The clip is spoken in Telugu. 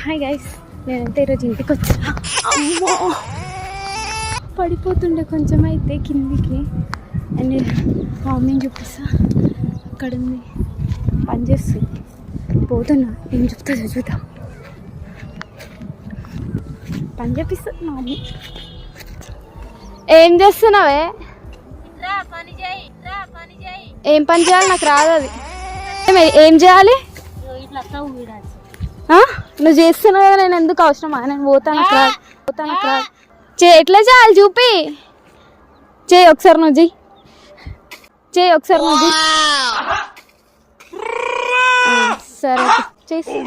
హాయ్ గైస్, నేనంటే ఈరోజు ఇంటికి వచ్చా. అమ్మో పడిపోతుండే కొంచెం అయితే కిందికి. అండ్ మా మమ్మీని చూపిస్తా, అక్కడ ఉంది పని చేస్తుంది. పోతున్నా, ఏం చెప్తుందో చూద్దాం. పని చేపిస్తుంది మా మమ్మీ. ఏం చేస్తున్నావే? ఏం పని చేయాలి? నాకు రాదు అది. ఏం చేయాలి? నువ్వు చేస్తున్నావు కదా, నేను ఎందుకు అవసరమా? నేను పోతాను అక్కడ ఎట్లా చేయాలి చూపి. చేయి ఒకసారి, నువ్వు చేయి ఒకసారి, నువ్వు సరే చేసి